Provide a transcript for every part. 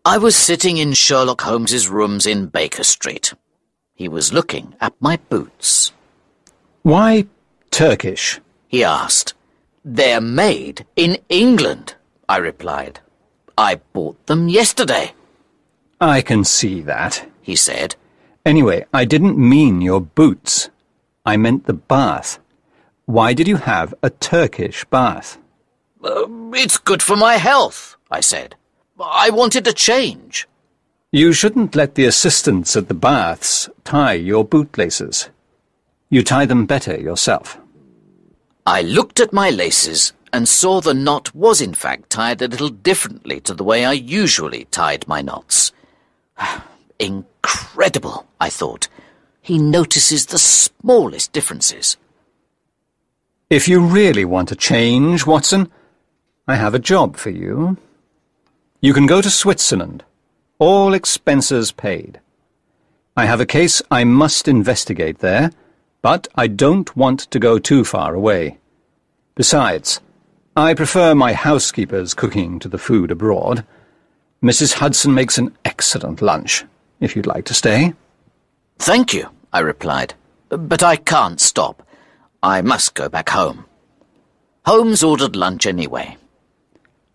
I was sitting in Sherlock Holmes's rooms in Baker Street. He was looking at my boots. "Why Turkish?" he asked. "They're made in England," I replied. "I bought them yesterday." "I can see that," he said. "Anyway, I didn't mean your boots. I meant the bath. Why did you have a Turkish bath?" It's good for my health," I said. "I wanted a change." "You shouldn't let the assistants at the baths tie your bootlaces. You tie them better yourself." I looked at my laces and saw the knot was in fact tied a little differently to the way I usually tied my knots. Incredible, I thought. He notices the smallest differences. "If you really want a change, Watson, I have a job for you. You can go to Switzerland, all expenses paid. I have a case I must investigate there, but I don't want to go too far away. Besides, I prefer my housekeeper's cooking to the food abroad. Mrs. Hudson makes an excellent lunch, if you'd like to stay." "Thank you," I replied, "but I can't stop. I must go back home." Holmes ordered lunch anyway.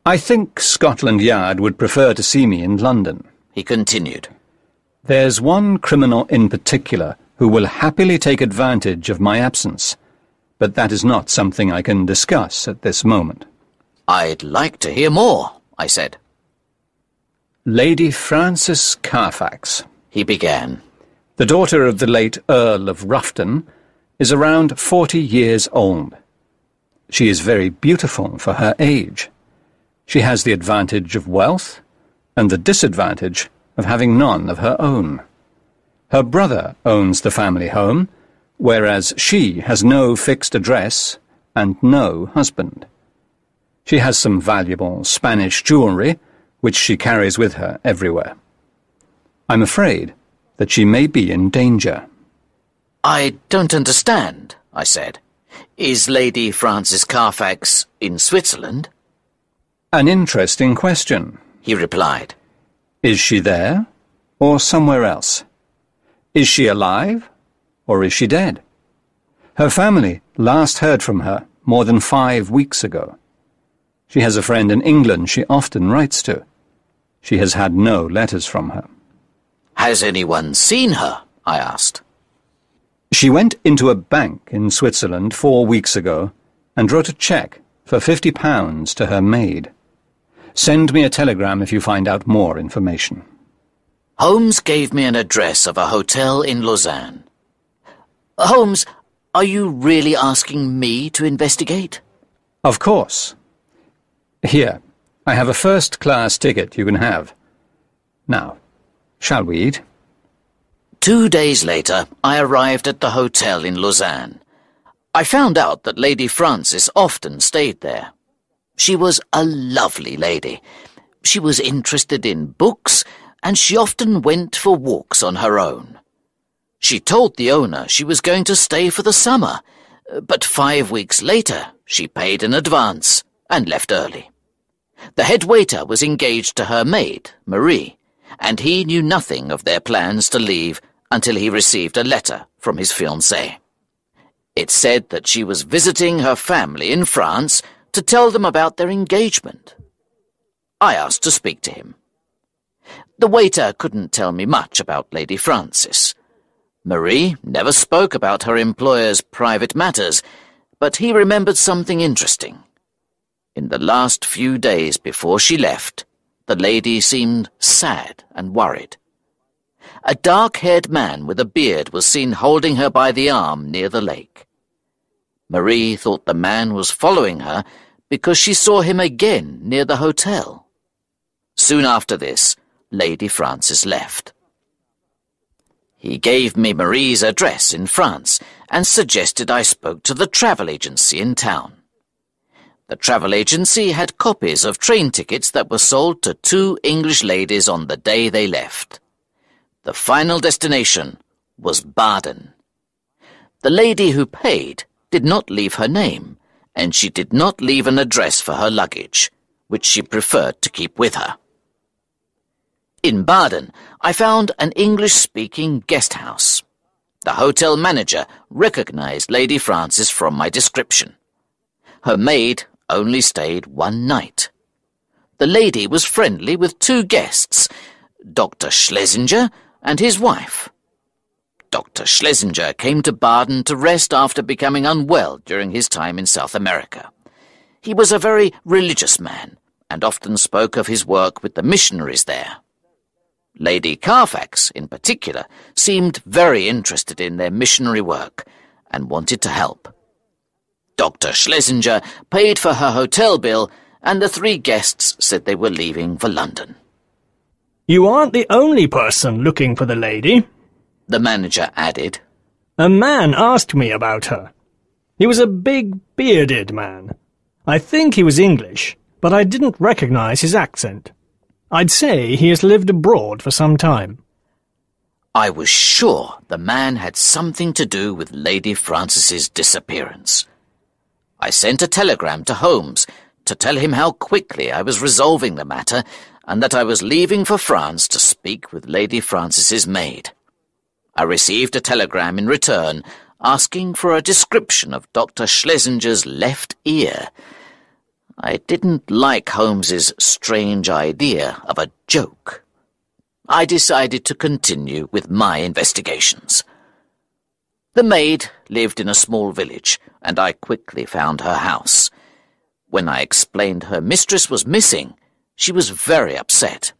"I think Scotland Yard would prefer to see me in London," he continued. "There's one criminal in particular who will happily take advantage of my absence, but that is not something I can discuss at this moment." "I'd like to hear more," I said. "Lady Frances Carfax," he began. "the daughter of the late Earl of Ruffton, is around 40 years old. She is very beautiful for her age. She has the advantage of wealth and the disadvantage of having none of her own. Her brother owns the family home, whereas she has no fixed address and no husband. She has some valuable Spanish jewellery, which she carries with her everywhere. I'm afraid that she may be in danger." "I don't understand," I said. "Is Lady Frances Carfax in Switzerland?" "An interesting question," he replied. "Is she there, or somewhere else? Is she alive, or is she dead? Her family last heard from her more than 5 weeks ago. She has a friend in England she often writes to. She has had no letters from her." "Has anyone seen her?" I asked. "She went into a bank in Switzerland 4 weeks ago and wrote a cheque for £50 to her maid. Send me a telegram if you find out more information." Holmes gave me an address of a hotel in Lausanne. "Holmes, are you really asking me to investigate?" "Of course. Here, I have a first-class ticket you can have. Now, shall we eat?" 2 days later, I arrived at the hotel in Lausanne. I found out that Lady Frances often stayed there. She was a lovely lady. She was interested in books, and she often went for walks on her own. She told the owner she was going to stay for the summer, but 5 weeks later she paid in advance and left early. The head waiter was engaged to her maid, Marie, and he knew nothing of their plans to leave until he received a letter from his fiancée. It said that she was visiting her family in France to tell them about their engagement. I asked to speak to him. The waiter couldn't tell me much about Lady Frances. Marie never spoke about her employer's private matters, but he remembered something interesting. In the last few days before she left, the lady seemed sad and worried. A dark-haired man with a beard was seen holding her by the arm near the lake. Marie thought the man was following her because she saw him again near the hotel. Soon after this, Lady Frances left. He gave me Marie's address in France and suggested I spoke to the travel agency in town. The travel agency had copies of train tickets that were sold to 2 English ladies on the day they left. The final destination was Baden. The lady who paid did not leave her name, and she did not leave an address for her luggage, which she preferred to keep with her. In Baden, I found an English-speaking guest house. The hotel manager recognized Lady Frances from my description. Her maid only stayed one night. The lady was friendly with two guests, Dr. Schlesinger and his wife. Dr. Schlesinger came to Baden to rest after becoming unwell during his time in South America. He was a very religious man and often spoke of his work with the missionaries there. Lady Carfax, in particular, seemed very interested in their missionary work and wanted to help. Dr. Schlesinger paid for her hotel bill, and the three guests said they were leaving for London. "You aren't the only person looking for the lady," the manager added. "A man asked me about her. He was a big, bearded man. I think he was English, but I didn't recognize his accent. I'd say he has lived abroad for some time." I was sure the man had something to do with Lady Frances's disappearance. I sent a telegram to Holmes to tell him how quickly I was resolving the matter and that I was leaving for France to speak with Lady Frances's maid. I received a telegram in return asking for a description of Dr. Schlesinger's left ear. I didn't like Holmes's strange idea of a joke. I decided to continue with my investigations. The maid lived in a small village, and I quickly found her house. When I explained her mistress was missing, she was very upset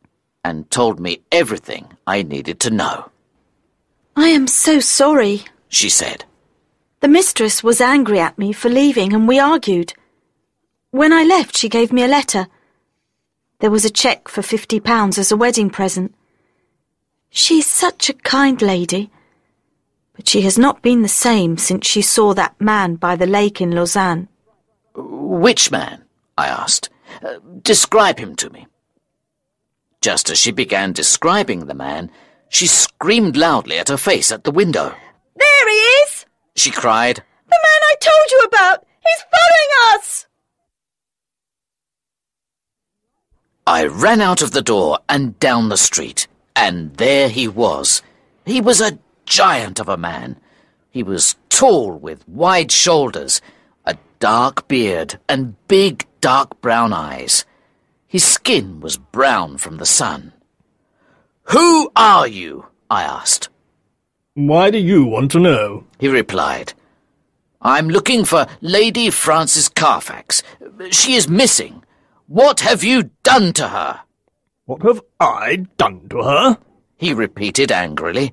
and told me everything I needed to know. "I am so sorry," she said. "The mistress was angry at me for leaving and we argued. When I left, she gave me a letter. There was a cheque for £50 as a wedding present. She is such a kind lady, but she has not been the same since she saw that man by the lake in Lausanne." "Which man?" I asked. "Describe him to me." Just as she began describing the man, she screamed loudly at her face at the window. "There he is!" she cried. "The man I told you about! He's following us!" I ran out of the door and down the street, and there he was. He was a giant of a man. He was tall with wide shoulders, a dark beard and big dark brown eyes. His skin was brown from the sun. "Who are you?" I asked. "Why do you want to know?" he replied. "I'm looking for Lady Frances Carfax. She is missing. What have you done to her?" "What have I done to her?" he repeated angrily.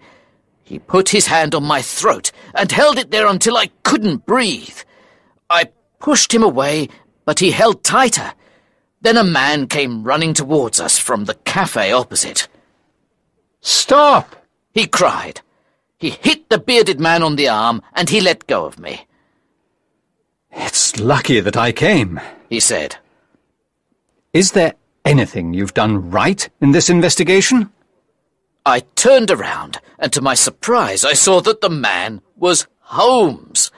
He put his hand on my throat and held it there until I couldn't breathe. I pushed him away, but he held tighter. Then a man came running towards us from the cafe opposite. "Stop!" he cried. He hit the bearded man on the arm and he let go of me. "It's lucky that I came," he said. "Is there anything you've done right in this investigation?" I turned around, and to my surprise I saw that the man was Holmes.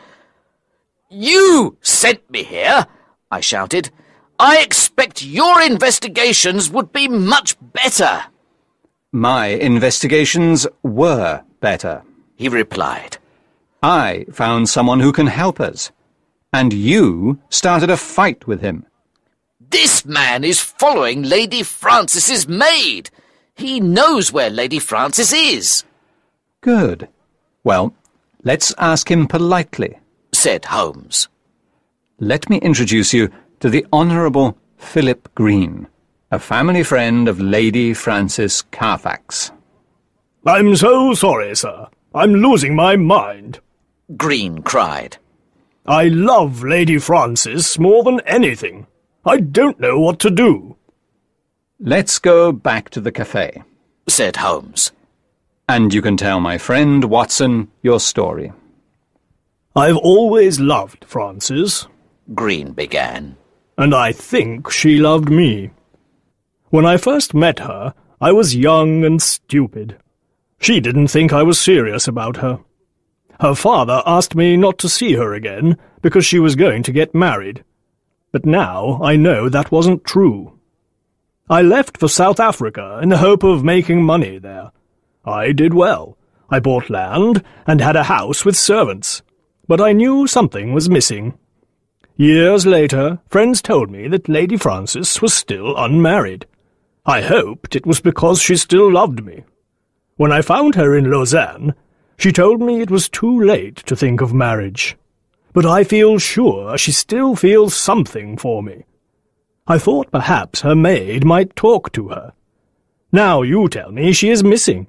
"You sent me here," I shouted. "I expect your investigations would be much better." "My investigations were better," he replied. "I found someone who can help us, and you started a fight with him." "This man is following Lady Frances's maid. He knows where Lady Frances is." "Good. Well, let's ask him politely," said Holmes. "Let me introduce you to the Honourable Philip Green, a family friend of Lady Frances Carfax." "I'm so sorry, sir. I'm losing my mind." Green cried. "I love Lady Frances more than anything. I don't know what to do." "Let's go back to the cafe," said Holmes. "and you can tell my friend Watson your story." "I've always loved Frances," Green began. "and I think she loved me. When I first met her, I was young and stupid. She didn't think I was serious about her. Her father asked me not to see her again because she was going to get married. But now I know that wasn't true. I left for South Africa in the hope of making money there. I did well. I bought land and had a house with servants, but I knew something was missing. Years later, friends told me that Lady Frances was still unmarried. I hoped it was because she still loved me. When I found her in Lausanne, she told me it was too late to think of marriage. But I feel sure she still feels something for me. I thought perhaps her maid might talk to her. Now you tell me she is missing.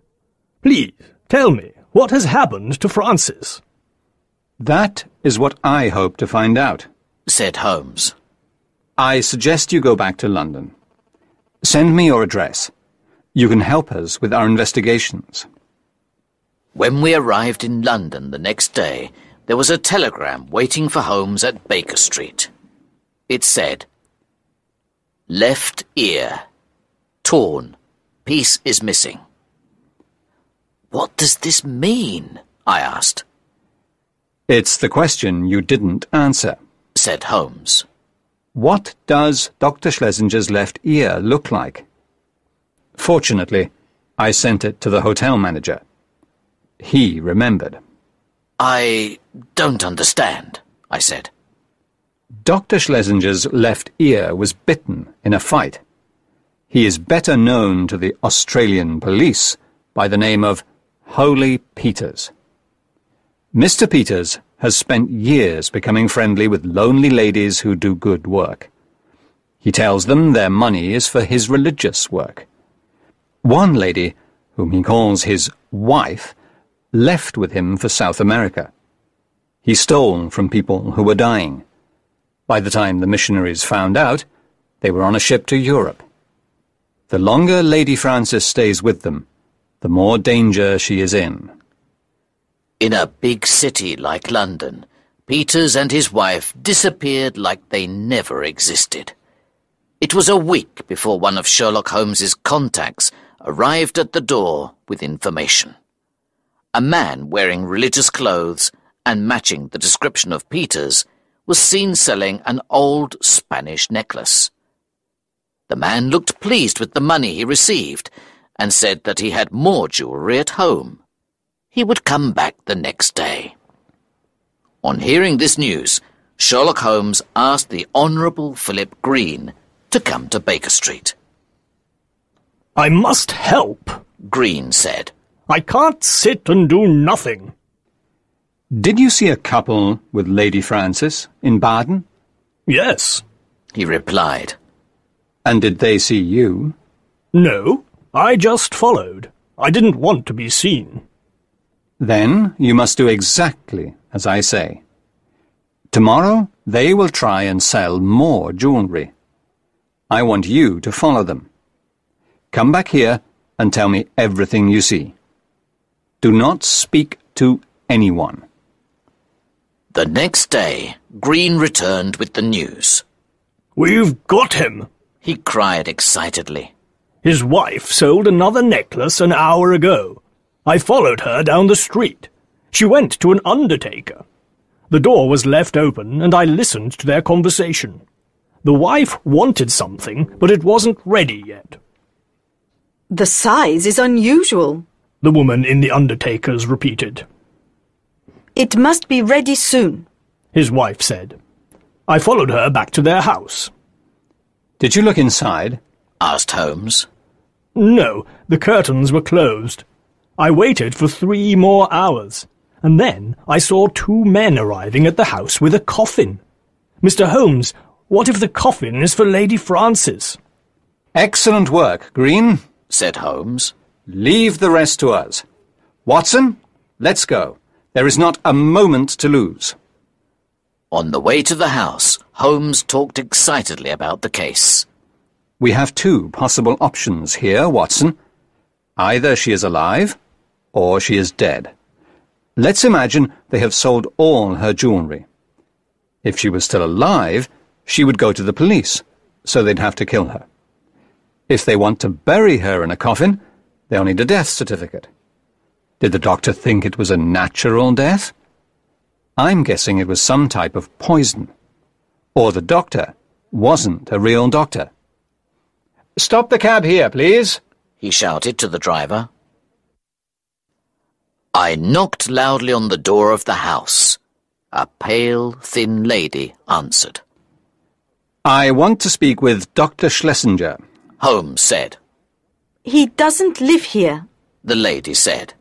Please, tell me, what has happened to Frances? That is what I hope to find out, said Holmes. I suggest you go back to London. Send me your address. You can help us with our investigations. When we arrived in London the next day, there was a telegram waiting for Holmes at Baker Street. It said, "Left ear. Torn. Piece is missing." "What does this mean?" I asked. It's the question you didn't answer, said Holmes. What does Dr. Schlesinger's left ear look like? Fortunately, I sent it to the hotel manager. He remembered. I don't understand, I said. Dr. Schlesinger's left ear was bitten in a fight. He is better known to the Australian police by the name of Holy Peters. Mr. Peters has spent years becoming friendly with lonely ladies who do good work. He tells them their money is for his religious work. One lady, whom he calls his wife, left with him for South America. He stole from people who were dying. By the time the missionaries found out, they were on a ship to Europe. The longer Lady Frances stays with them, the more danger she is in. In a big city like London, Peters and his wife disappeared like they never existed. It was a week before one of Sherlock Holmes's contacts arrived at the door with information. A man wearing religious clothes and matching the description of Peters was seen selling an old Spanish necklace. The man looked pleased with the money he received and said that he had more jewellery at home. He would come back the next day. On hearing this news, Sherlock Holmes asked the Honourable Philip Green to come to Baker Street. I must help, Green said. I can't sit and do nothing. Did you see a couple with Lady Frances in Baden? Yes, he replied. And did they see you? No, I just followed. I didn't want to be seen. Then you must do exactly as I say. Tomorrow they will try and sell more jewellery. I want you to follow them. Come back here and tell me everything you see. Do not speak to anyone. The next day, Green returned with the news. We've got him, he cried excitedly. His wife sold another necklace an hour ago. I followed her down the street. She went to an undertaker. The door was left open, and I listened to their conversation. The wife wanted something, but it wasn't ready yet. The size is unusual, the woman in the undertaker's repeated. It must be ready soon, his wife said. I followed her back to their house. Did you look inside? Asked Holmes. No, the curtains were closed. I waited for 3 more hours, and then I saw 2 men arriving at the house with a coffin. Mr. Holmes, what if the coffin is for Lady Frances? Excellent work, Green, said Holmes. Leave the rest to us. Watson, let's go. There is not a moment to lose. On the way to the house, Holmes talked excitedly about the case. We have 2 possible options here, Watson. Either she is alive, or she is dead. Let's imagine they have sold all her jewellery. If she was still alive, she would go to the police, so they'd have to kill her. If they want to bury her in a coffin, they'll need a death certificate. Did the doctor think it was a natural death? I'm guessing it was some type of poison. Or the doctor wasn't a real doctor. Stop the cab here, please, he shouted to the driver. I knocked loudly on the door of the house. A pale, thin lady answered. I want to speak with Dr. Schlesinger, Holmes said. He doesn't live here, The lady said.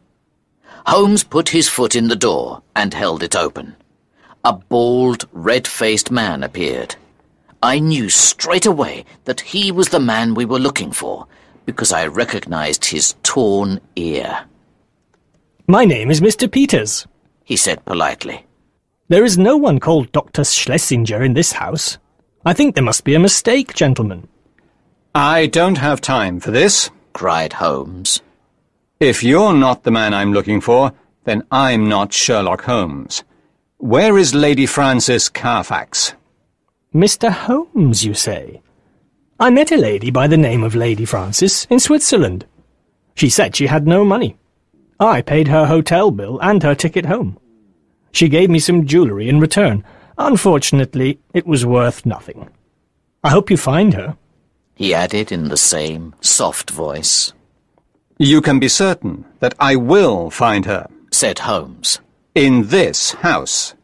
Holmes put his foot in the door and held it open. A bald, red-faced man appeared. I knew straight away that he was the man we were looking for, because I recognized his torn ear. My name is Mr. Peters, He said politely. There is no one called Dr. Schlesinger in this house. I think there must be a mistake, gentlemen. I don't have time for this, Cried Holmes. If you're not the man I'm looking for, then I'm not Sherlock Holmes. Where is Lady Frances Carfax? Mr. Holmes, you say? I met a lady by the name of Lady Frances in Switzerland. She said she had no money. I paid her hotel bill and her ticket home. She gave me some jewellery in return. Unfortunately, it was worth nothing. I hope you find her, He added in the same soft voice. You can be certain that I will find her. Said Holmes. In this house.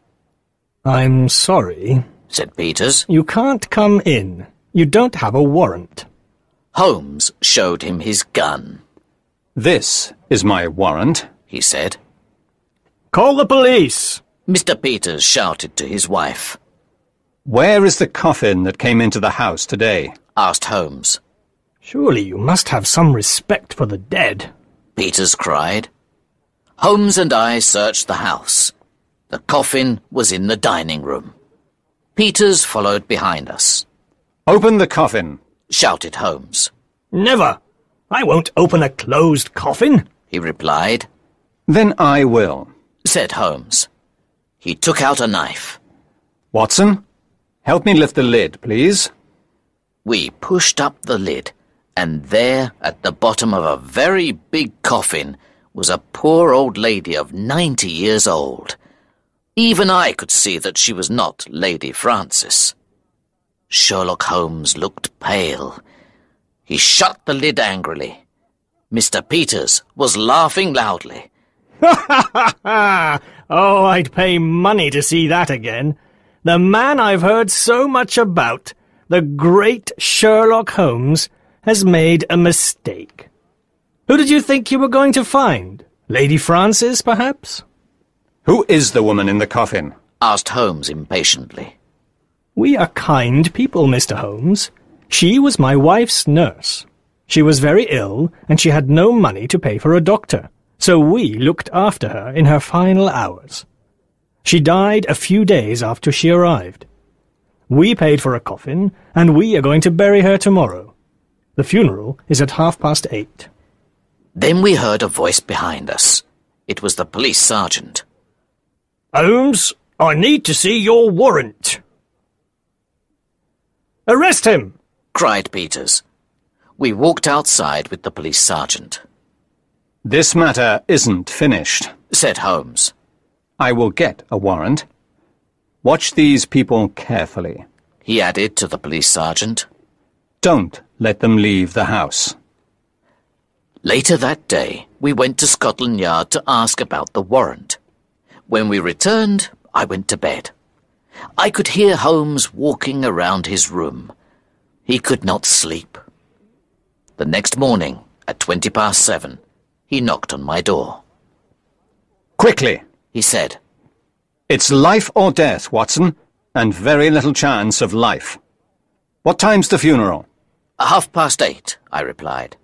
I'm sorry. Said Peters. You can't come in. You don't have a warrant. Holmes showed him his gun. This is my warrant, He said. Call the police! Mr. Peters shouted to his wife. Where is the coffin that came into the house today? Asked Holmes. Surely you must have some respect for the dead. Peters cried. Holmes and I searched the house. The coffin was in the dining room. Peters followed behind us. Open the coffin. Shouted Holmes. Never! I won't open a closed coffin. He replied. Then I will. Said Holmes. He took out a knife. Watson, help me lift the lid, please. We pushed up the lid, and there, at the bottom of a very big coffin, was a poor old lady of 90 years old. Even I could see that she was not Lady Frances. Sherlock Holmes looked pale. He shut the lid angrily. Mr. Peters was laughing loudly. Oh, I'd pay money to see that again. The man I've heard so much about, the great Sherlock Holmes, has made a mistake. Who did you think you were going to find? Lady Frances, perhaps? Who is the woman in the coffin? Asked Holmes impatiently. We are kind people, Mr. Holmes. She was my wife's nurse. She was very ill, and she had no money to pay for a doctor, so we looked after her in her final hours. She died a few days after she arrived. We paid for a coffin, and we are going to bury her tomorrow. The funeral is at 8:30. Then we heard a voice behind us. It was the police sergeant. Holmes, I need to see your warrant. Arrest him! Cried Peters. We walked outside with the police sergeant. This matter isn't finished, Said Holmes. I will get a warrant. Watch these people carefully. He added to the police sergeant. Don't let them leave the house. Later that day, we went to Scotland Yard to ask about the warrant. When we returned, I went to bed. I could hear Holmes walking around his room. He could not sleep. The next morning, at 7:20, he knocked on my door. Quickly! He said. It's life or death, Watson, and very little chance of life. What time's the funeral? 8:30, I replied.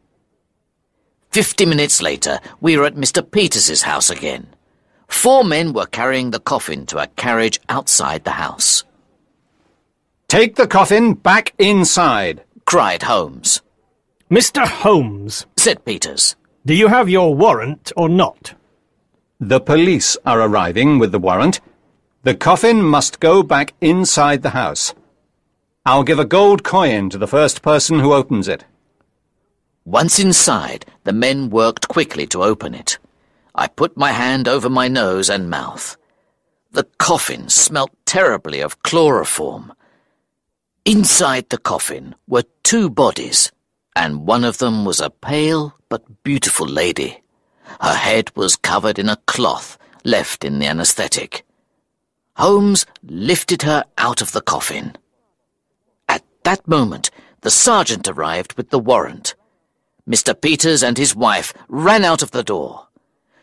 50 minutes later, we were at Mr. Peters's house again. 4 men were carrying the coffin to a carriage outside the house. Take the coffin back inside, Cried Holmes. Mr. Holmes, Said Peters. do you have your warrant or not? The police are arriving with the warrant. The coffin must go back inside the house. I'll give a gold coin to the first person who opens it. Once inside, the men worked quickly to open it. I put my hand over my nose and mouth. The coffin smelt terribly of chloroform. Inside the coffin were 2 bodies, and one of them was a pale but beautiful lady. Her head was covered in a cloth left in the anaesthetic. Holmes lifted her out of the coffin. At that moment, the sergeant arrived with the warrant. Mr. Peters and his wife ran out of the door.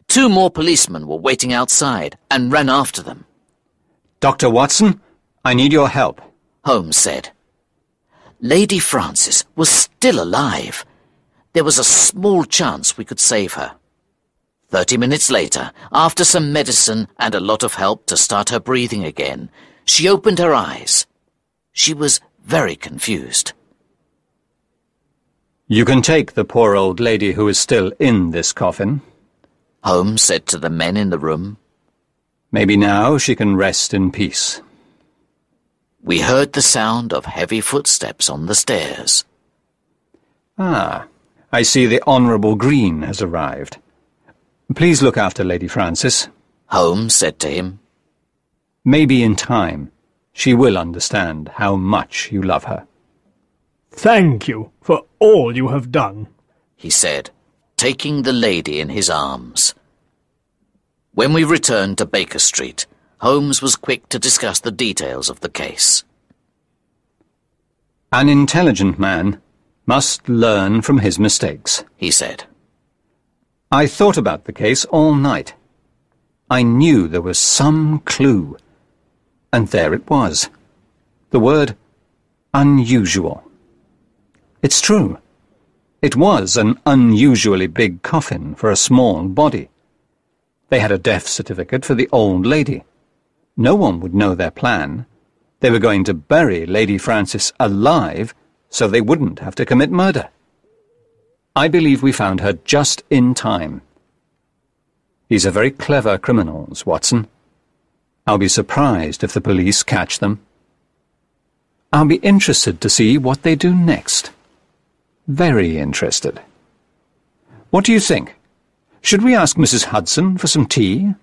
2 more policemen were waiting outside and ran after them. "Dr. Watson, I need your help," Holmes said. Lady Frances was still alive. There was a small chance we could save her. 30 minutes later, after some medicine and a lot of help to start her breathing again, she opened her eyes. She was very confused. "You can take the poor old lady who is still in this coffin," Holmes said to the men in the room. "Maybe now she can rest in peace." We heard the sound of heavy footsteps on the stairs. "Ah, I see the Honourable Green has arrived. Please look after Lady Frances." Holmes said to him. "Maybe in time she will understand how much you love her." Thank you for all you have done, he said, taking the lady in his arms. When we returned to Baker Street, Holmes was quick to discuss the details of the case. "An intelligent man must learn from his mistakes," he said. "I thought about the case all night. I knew there was some clue. And there it was. The word unusual. It's true. It was an unusually big coffin for a small body. They had a death certificate for the old lady. No one would know their plan. They were going to bury Lady Frances alive so they wouldn't have to commit murder. I believe we found her just in time. These are very clever criminals, Watson. I'll be surprised if the police catch them. I'll be interested to see what they do next. Very interested. What do you think? Should we ask Mrs. Hudson for some tea?"